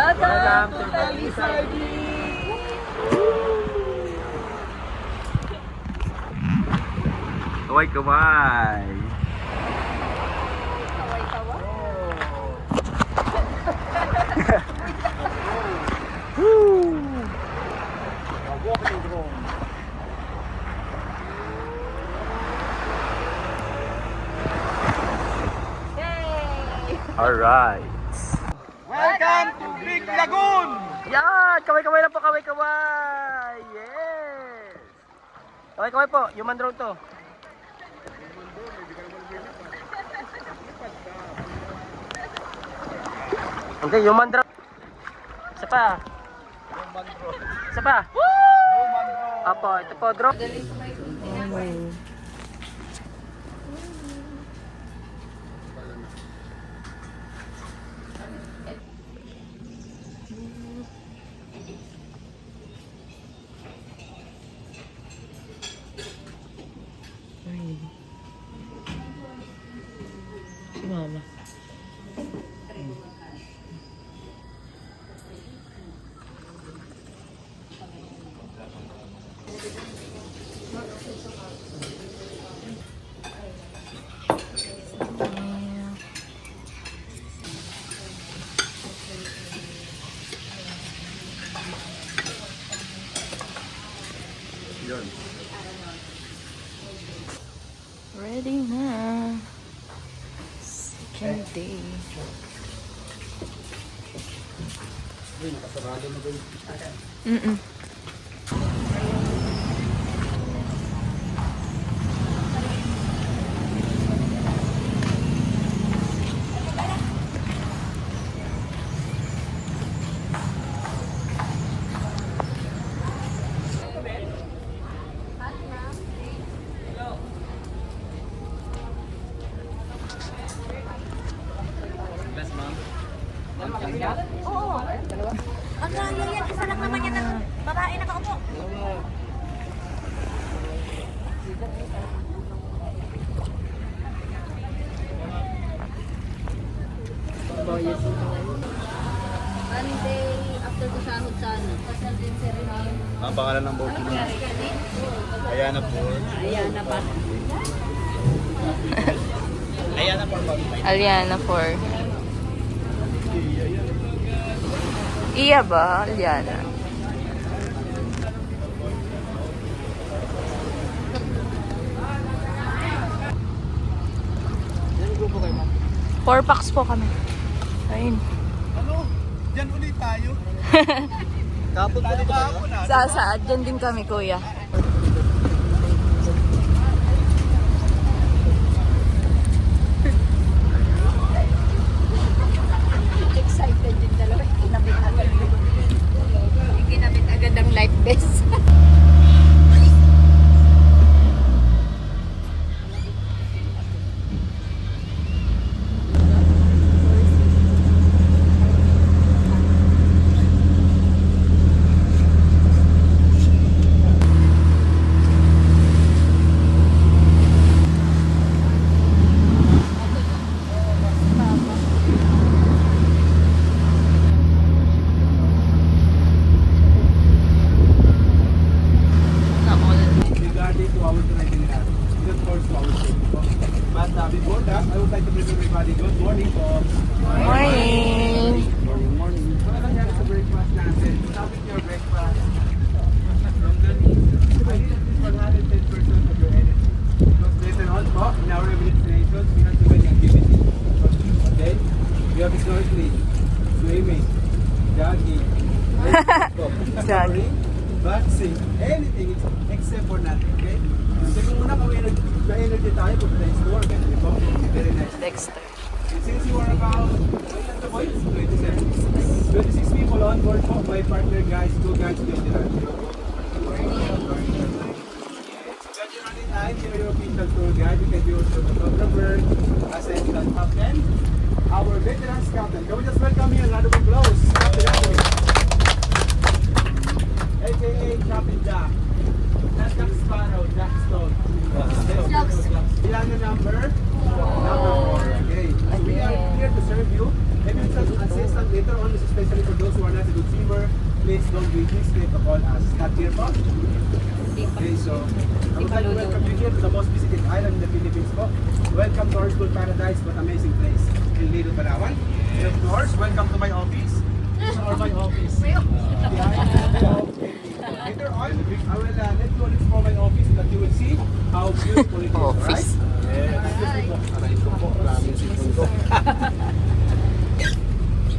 Welcome to Talisay. Kaway-kaway. Alright. Welcome to Big Lagoon! Yan! Kaway-kaway lang po, kaway-kaway! Yes! Kaway-kaway po, human drone to. Okay, human drone. Isa pa. Isa pa. Apo, ito po, drone. Si Mama. Ready na. Second day. Mm-mm. Oo. Ang yan, isa lang naman yan ng babae nakaupo. Monday, after ko sahod sana. Pasal din si Rinal. Ang pangalan ng boat mo? Ayana po. Ayan na pa. Ayana po. Aliana 4. Iya ba? Aliana. Yan grupo kayo, ma'am. 4 packs po kami. Ayun. Ano? Diyan ulit tayo. Kapot tayo kahapon na. Saan? Diyan din kami, kuya. Excited din dalawa. Kinabit agad ang life vest. Regarding to our tonight itinerary, just first to our trip. But before that, I would like to present everybody good morning po. Morning! Morning. So, ano nangyari sa breakfast natin? Stop with your breakfast. I need at least 110% of your energy. Because later on po, in our destinations, we have too many activities. Okay? We have snorkeling, swimming, jogging, Jogging. boxing, anything except for nothing, okay? So kung muna kung energy tayo, kung tayo store, ganun po. Very nice. Dexter. And since you are about, wait at the point, 26 people on board po, my partner guys, 2 guys, 20 runs. Judge running time, you're your official tour guide, you can be also photographer, assistant captain, our veterans captain. Can we just welcome here, another one close, Captain Anthony. AKA Captain Jack. Not Jack Sparrow, Jack Stone. Ilan yung number? Number 4. Okay. We are here to serve you. Maybe it's an assistant later on, especially for those who are please don't be hesitate to call us. Not here po. Okay, so I would like to welcome you here to the most visited island in the Philippines po. Welcome to our school paradise, but amazing place in Lido, Palawan. And of course, welcome to my office. These are my office. Later on, I will let you all explore my office so that you will see how beautiful it is, Office.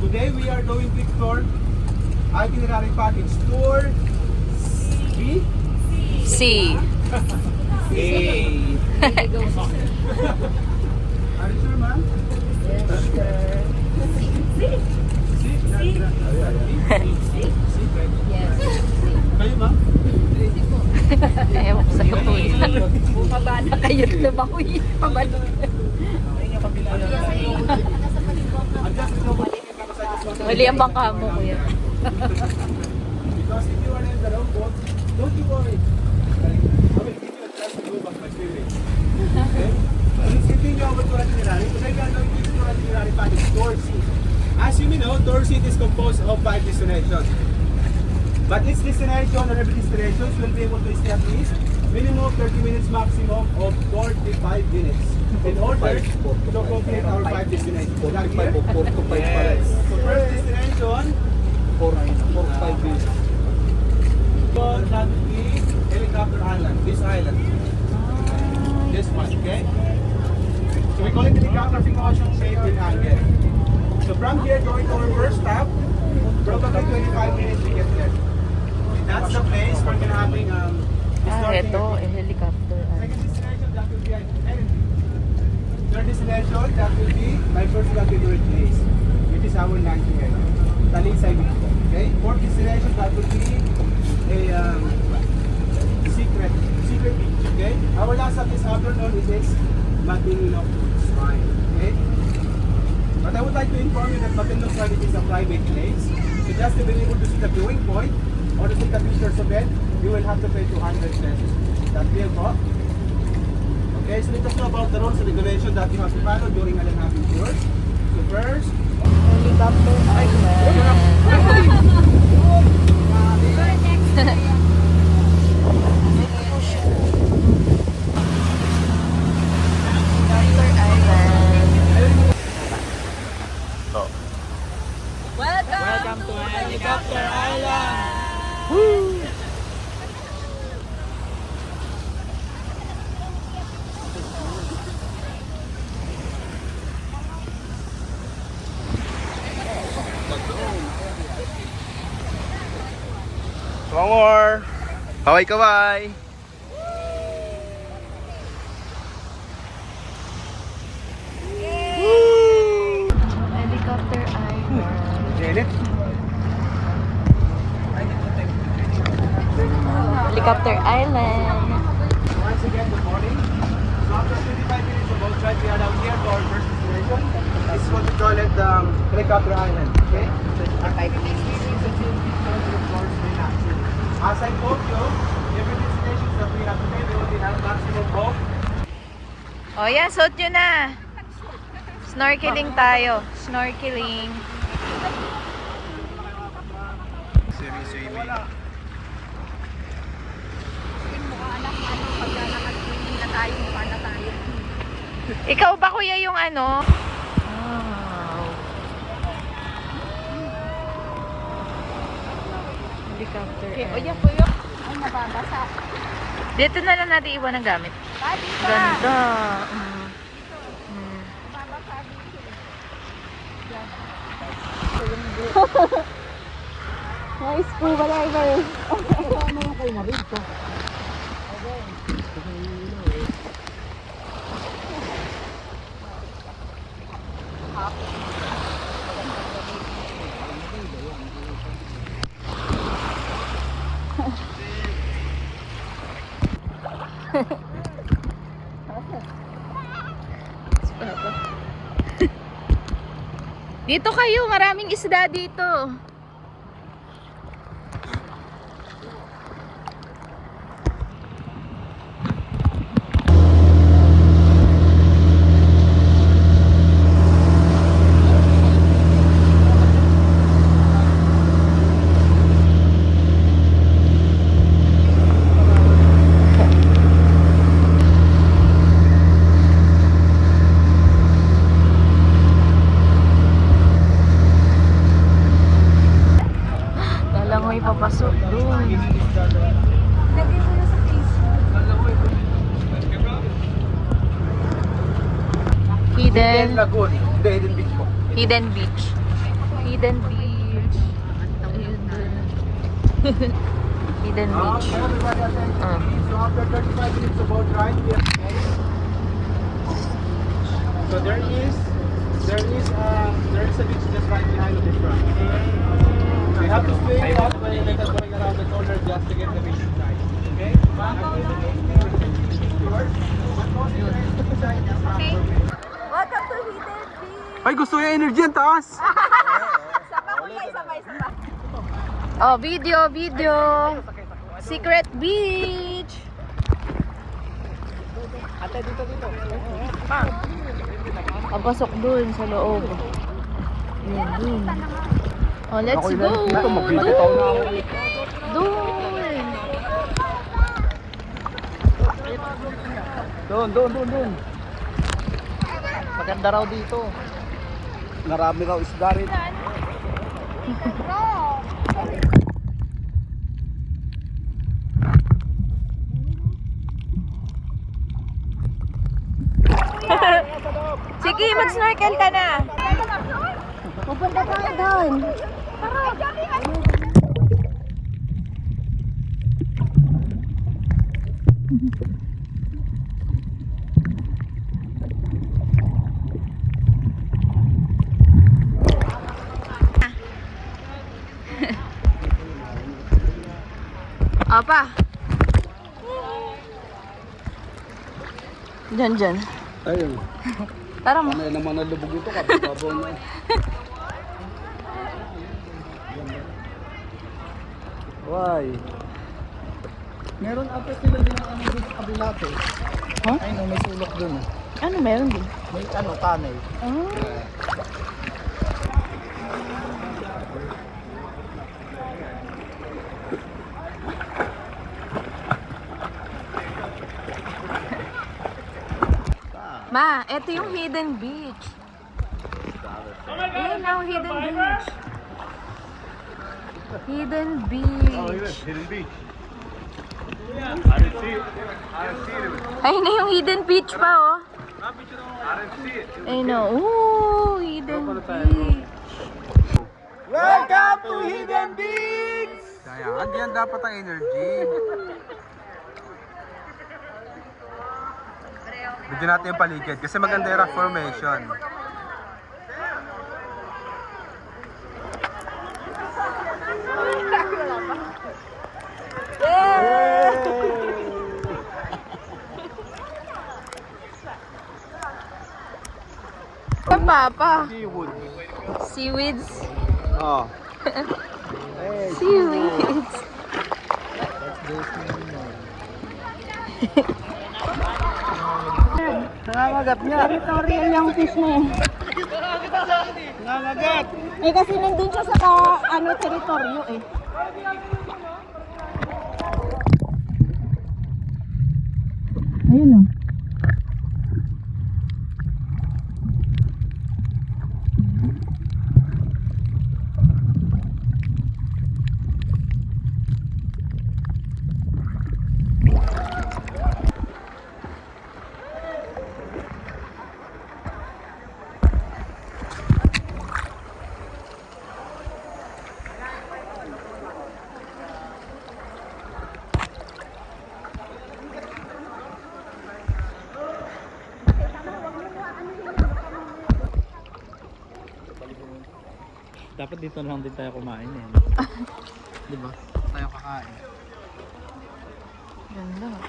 Today we are going to explore itinerary package tour B. C. Hey. Are you sure, ma'am? Kayo, ma'am? Ewan ko sa'yo po eh. Bumaba na kayo na ba ko eh. Pabalik. Mali ang bangka mo, kuya. Because if you are in the wrong boat, don't you worry. I will give you a chance to go back my spirit. Okay? Let's continue over to itinerary. Today we are going to explore itinerary package Tour C. As you may know, Tour C is composed of 5 destinations. But each destination or every destinations will be able to stay at least minimum of 30 minutes, maximum of 45 minutes. In order to complete our 5 destinations. 45 or 4 to 5 yes. So first destination, 4 to 5 minutes. So that will be Helicopter Island, this island. This one, okay? So we call it Helicopter because it's safe in angle. So from here going to our first stop, probably 25 minutes we get there. That's the place where we're having Ito, helicopter. second destination that will be third destination that will be my first favorite place, which is our landing area, Talisay Beach. Okay. Fourth destination that will be a secret beach. Okay. Our last stop this afternoon is Matinlok Shrine. Okay. But I would like to inform you that Matinlok Shrine is a private place. So just to be able to see the viewing point or to take a picture of it, you will have to pay 200 pesos. That will go. Okay, so let us know about the rules and regulations that you have to follow during island hopping tours. So first, Helicopter Welcome to Helicopter Island. One more. Kaway-kaway. Helicopter Island. Janet. Helicopter Island. Once again, good morning. So after 25 minutes of boat ride, we are down here to our first destination. This is what we call it Helicopter Island. Okay? As I told you, every destination that we have today, we only have maximum of O yan, suot nyo na. Snorkeling tayo. Snorkeling. swimming. Ikaw ba kuya yung ano? Wow. Helicopter. Okay, o yan po yun. Ay, nababasa. Dito na lang natin iwan ang gamit. Ah, dito. Ganda. Nababasa dito. Nice po, whatever. Ano yung kayo marito? Dito kayo, maraming isda dito. papasok doon. Lagay mo na sa Facebook. Hidden Lagoon. Hindi, Hidden Beach po. Hidden Beach. Hidden Beach. Ayun doon. Hidden Beach. Everybody attention, please. So after 35 minutes of boat ride, we have... So there is a beach just right behind the front. You have to stay out when you're going around the corner just to get the beach side. Okay? Welcome to Hidden Beach. Ay, gusto niya energy ang taas! Sapa kuya, sabay. Oh, video. Secret Beach. Ate, dito. Papasok doon sa loob. Yun, doon. Oh, let's go. Doon. Maganda raw dito. Marami raw isda rin. Sige, mag-snorkel ka na. Pupunta tayo doon. Apa? Diyan. Ayun. Tara mo. Ano naman nalubog ito, kababaw na. Why? Meron ate sila din ang ano dito sa kabila ate. Huh? Ay no, may sulok dun. Ano meron din? May ano, tanay. Oh. Ma, eto yung Hidden Beach. Ayun na, Hidden Beach. Hidden Beach. Hidden Beach. Ayun na yung Hidden Beach pa, oh. Ayun na, ooh, Hidden Beach. Welcome to Hidden Beach! Kaya, andyan dapat ang energy. Bigyan natin yung paligid kasi maganda yung rock formation. Papa. Seawood. Seaweeds. Oh. Seaweeds. Nangangagat niya. Territorial yung fish na eh. Nangangagat. Eh kasi nandun siya sa teritoryo eh. Ayun o. Dapat dito na lang din tayo kumain eh. Di ba? Tayo kakain. Ganda.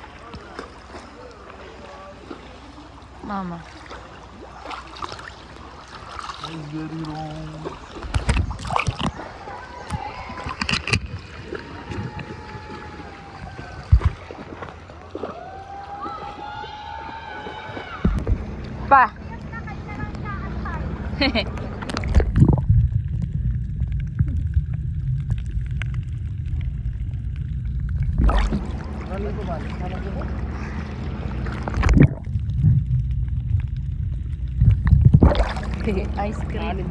Mama. Very wrong. Pa. Ice cream.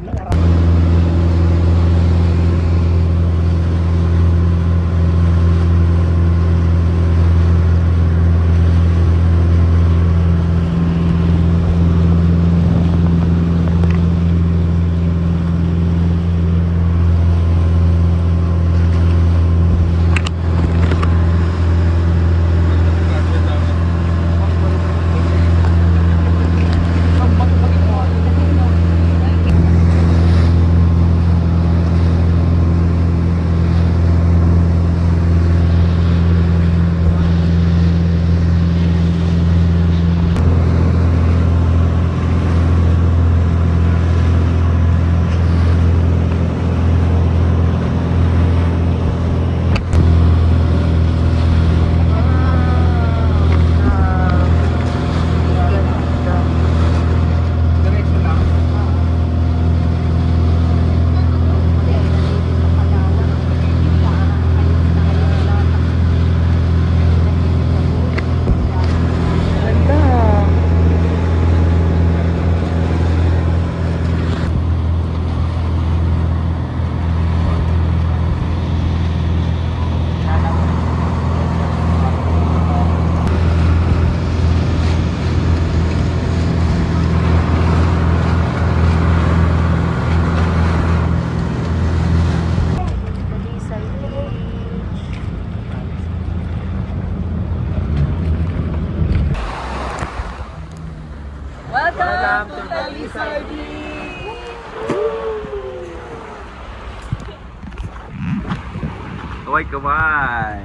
Kaway-kaway.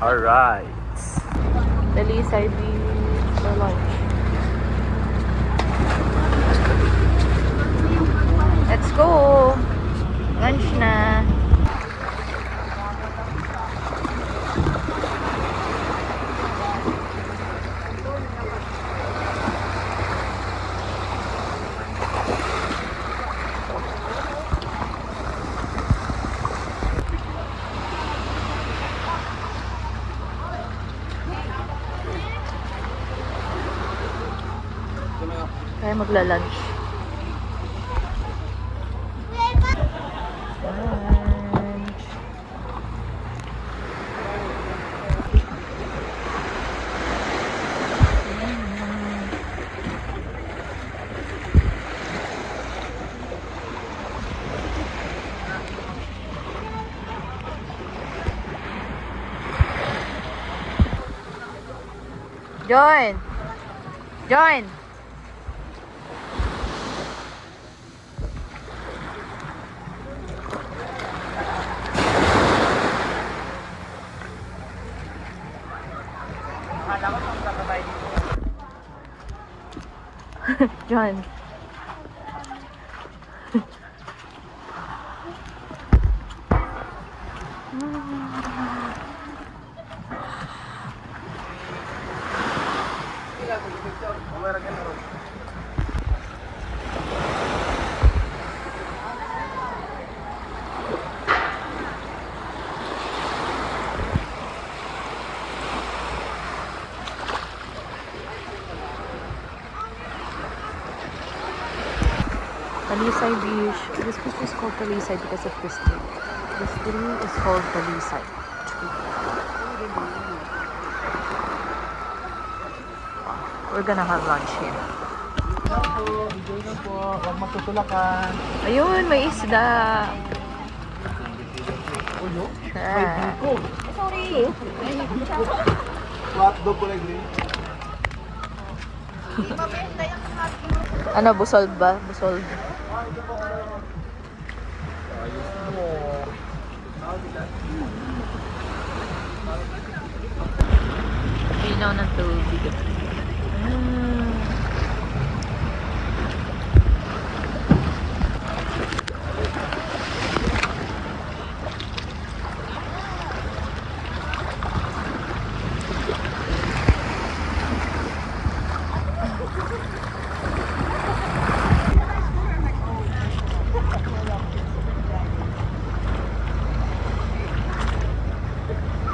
Alright. Talisay Beach for lunch. Let's go! Lunch na. Kaya magla-lunch. Lunch. Join! Join! John. Talisay Beach. This beach is called Talisay because of this tree. This tree is called Talisay tree. We're gonna have lunch here. Enjoy na po. Huwag magtutulakan. Ayun, may isda. Ulo? Ah. Sorry. Hotdog kulay green. Ano, busol ba? Busol. Linaw ng tubig.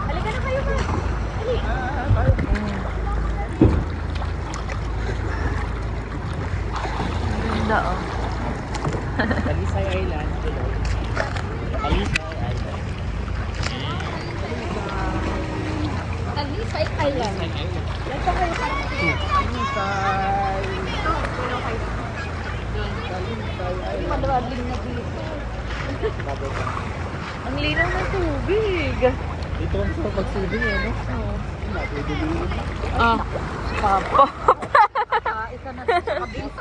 Halika na kayo ba? Ganda, oh. Talisay Island. Talisay Island. Talisay Island. Let's go kayo para madrawagling na dito. Ang linaw ng tubig. Dito ang sa pagsubing eh, no? Ah, papa. Isa na dito sa kabing.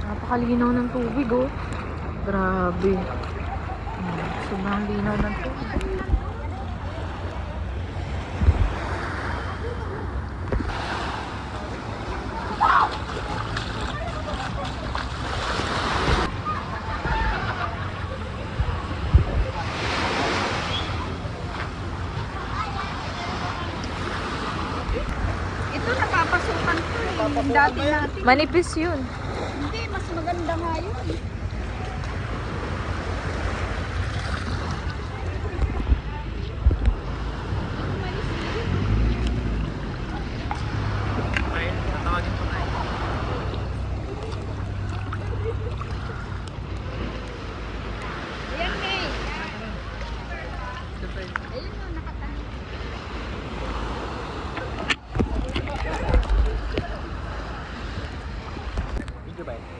Napakalinaw ng tubig, oh. Grabe. Sobrang linaw ng tubig. Ito napapasukan ko eh. Dati natin. Manipis yun. Hindi, mas maganda nga yun eh.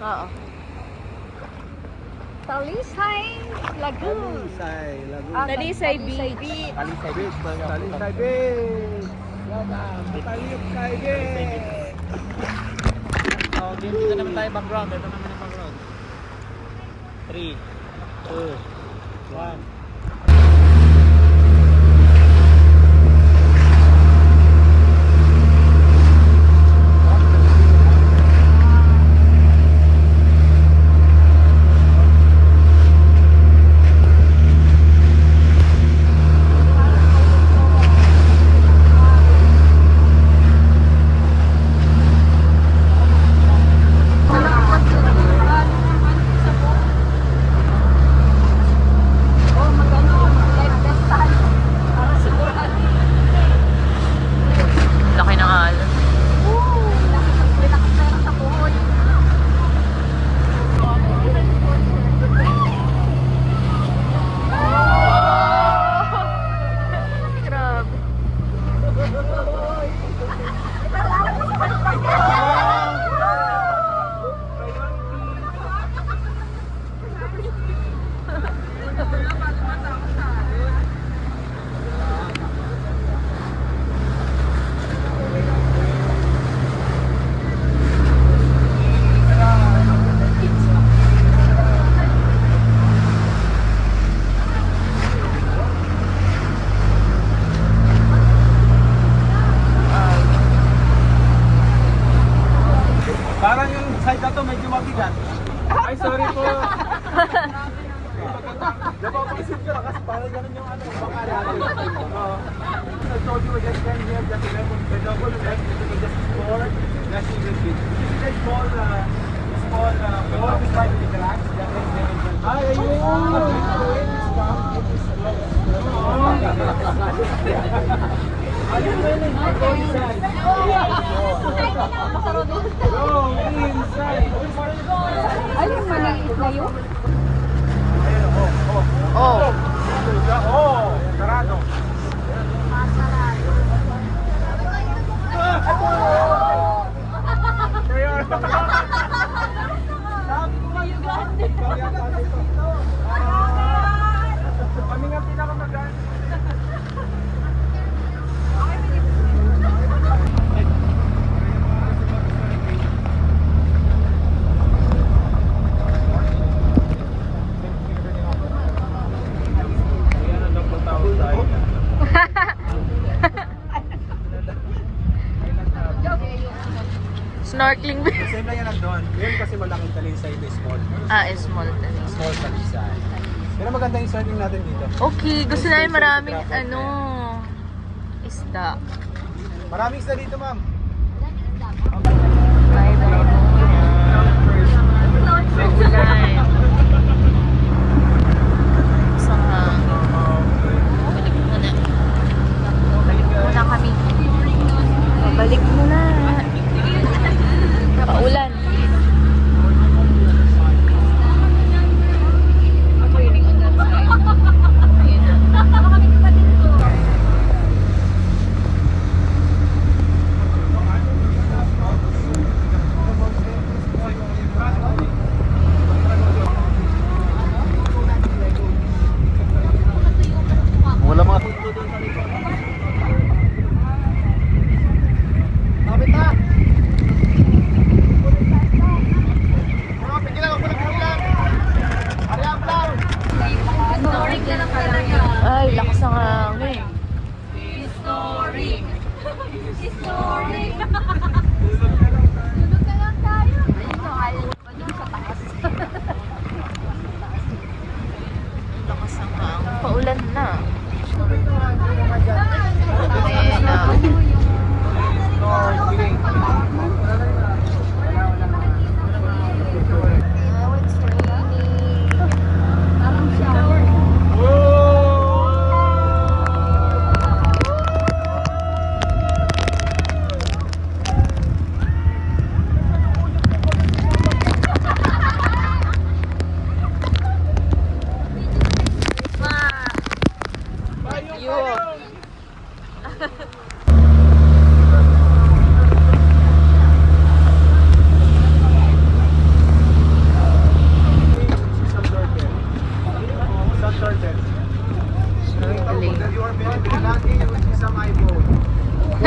Oo. Talisay Lagoon. Talisay Lagoon. Talisay Beach. Talisay Beach. Talisay Beach. Talisay Beach. Oh, dito naman tayo background. Ito naman yung background. 3, 2, 1. Laki ng alon. Grabe. Parang yung side na to medyo mabigat. Ay, sorry po. Napapaisip ko lang kasi parang ganun yung ano, baka I told you we just came here just to level the double deck, just explore the Sugar Beach. This is a small, small beside the garage. Ay, ayun! Ayun, go inside. Go inside. Ay, yung maliit na yun? Oh. Oh, sarado. Kami nga pinakamagaan. Snorkeling. Same lang yan nandun. Yun kasi malaking talisay ito, small. Small talis. Small talisay. Pero maganda yung surfing natin dito. Okay, gusto namin maraming isda. Maraming isda dito, ma'am. Bye bye. Kulay. Muna kami. Balik muna. Paulan. Wala mga... Kapit na! Ay, lakas ng hangin. Historic! Historic! Tulog na lang tayo. Ayun, sa taas. Lakas ng hangin. Paulan na. Ayan na. Now it's raining. Parang shower.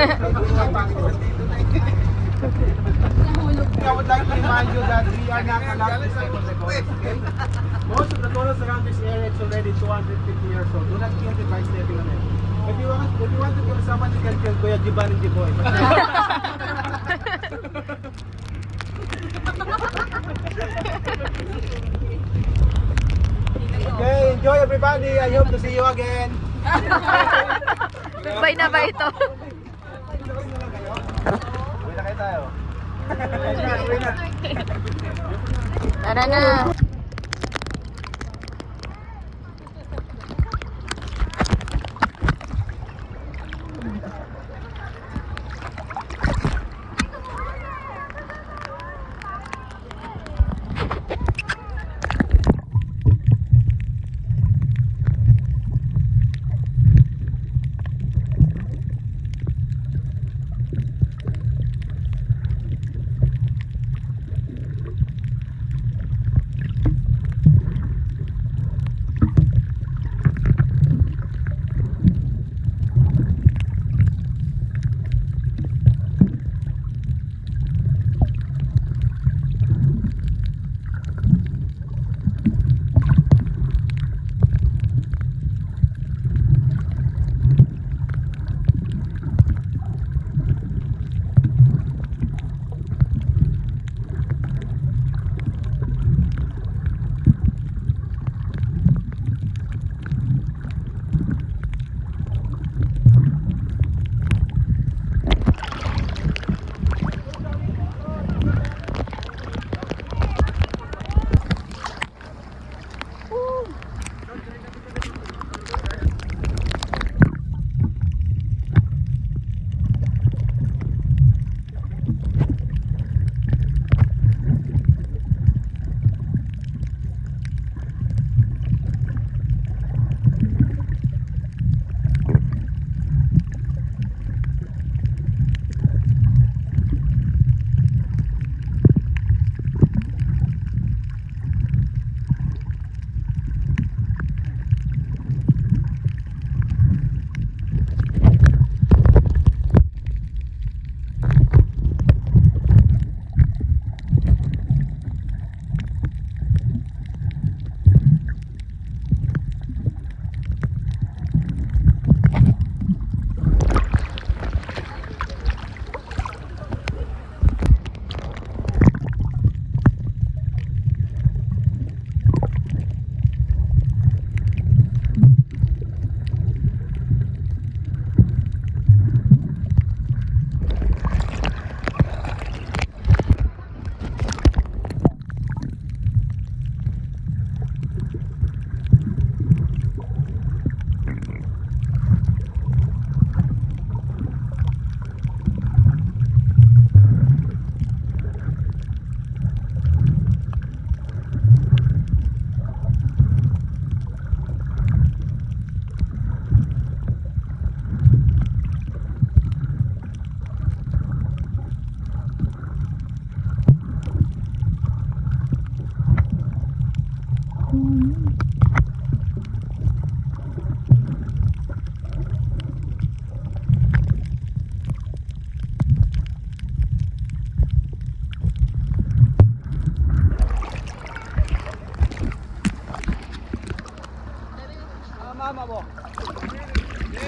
I would like to remind you that we are not allowed to step on the corals, okay? Most of the corals around this area is already 250 years old. Do not kill it by stepping on it. If you want to kill someone, you can kill Kuya Jiban and Jiboy. Okay, enjoy everybody. I hope to see you again. Goodbye na ba ito? Uwi na kayo tayo. Tara na.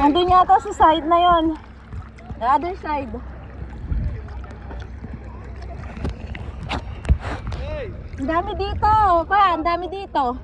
Nandun yata sa side na yon. The other side. Ang dami dito. Pa, ang dami dito.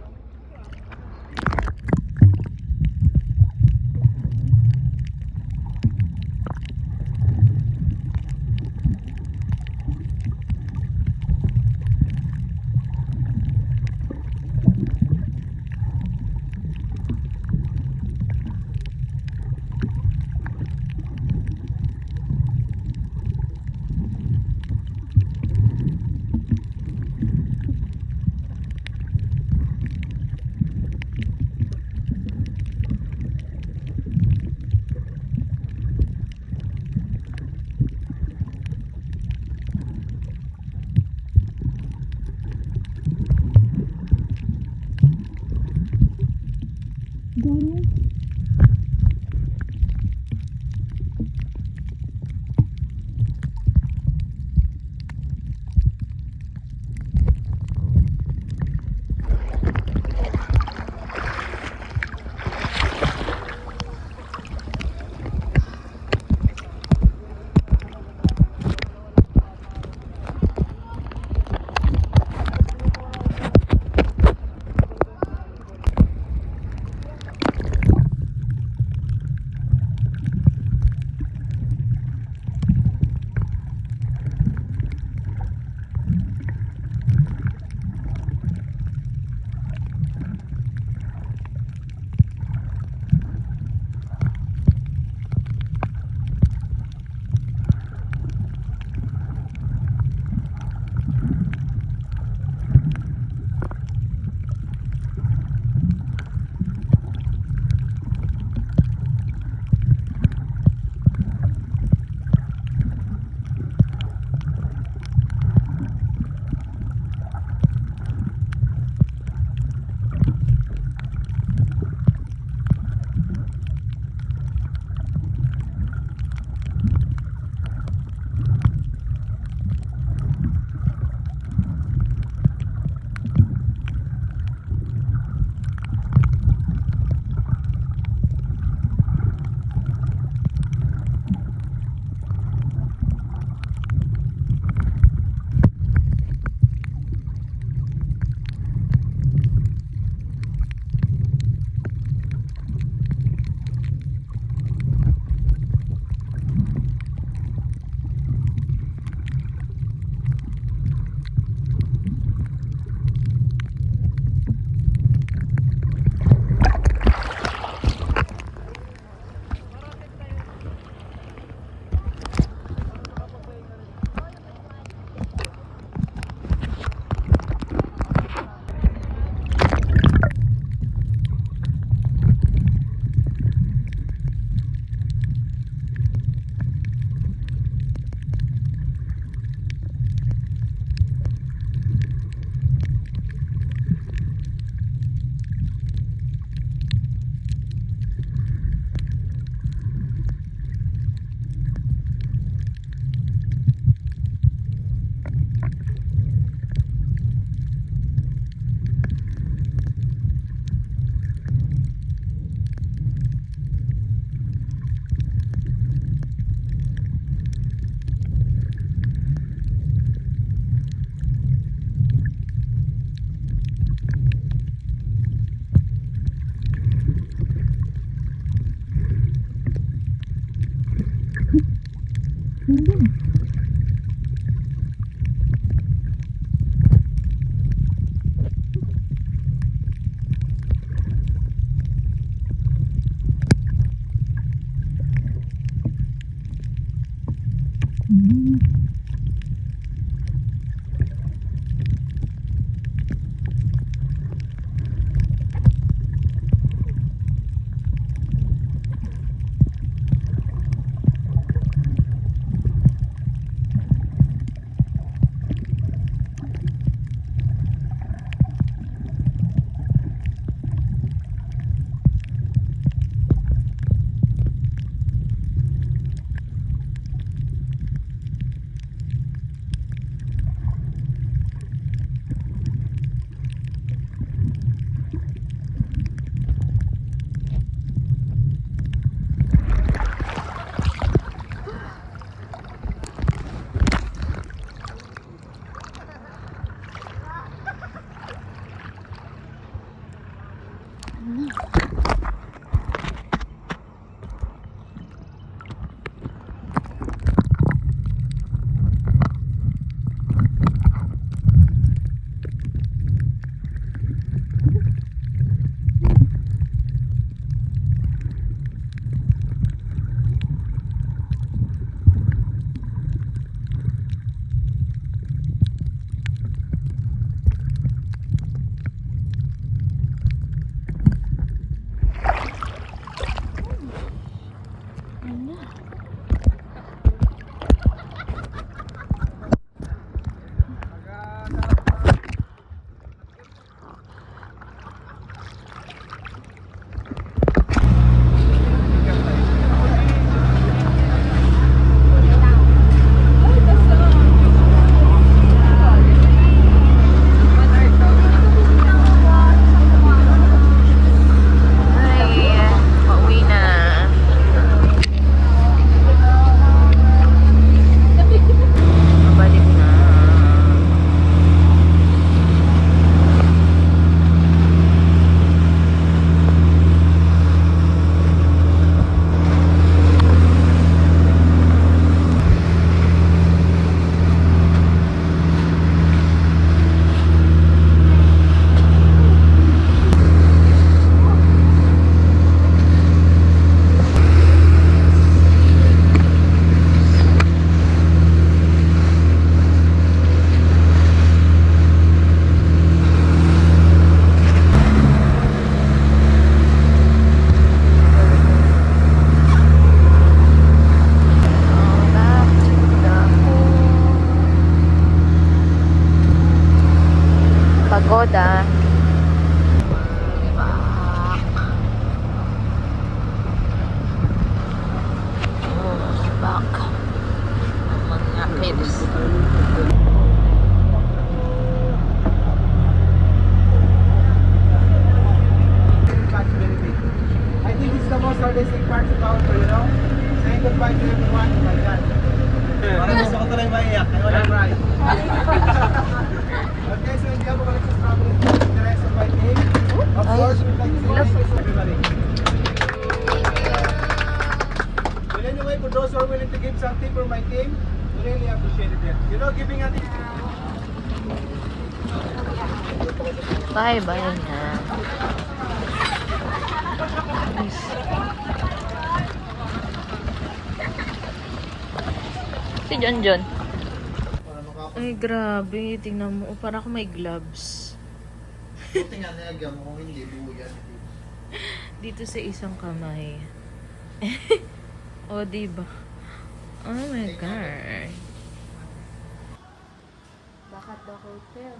Ay, pauwi na. Mabalik na. Back to the home. Pagoda. Back. Mga kids. I think this is the most hardest part about you know? Saying goodbye to everyone like that. Parang gusto ko tuloy maiyak. I wanna cry. Okay, so hindi ako balik sa travel with the rest of my team. Of course, we'd like to say thank you to everybody. But anyway, for those who are willing to give something for my team, we really appreciate it. You know, giving a Bye-bye na. Nice. Si John John. Ay, grabe. Tingnan mo. Para ako may gloves. Tingnan na nagyan mo kung hindi, buyan. Dito sa isang kamay. O, diba? Oh my God. Baka the hotel.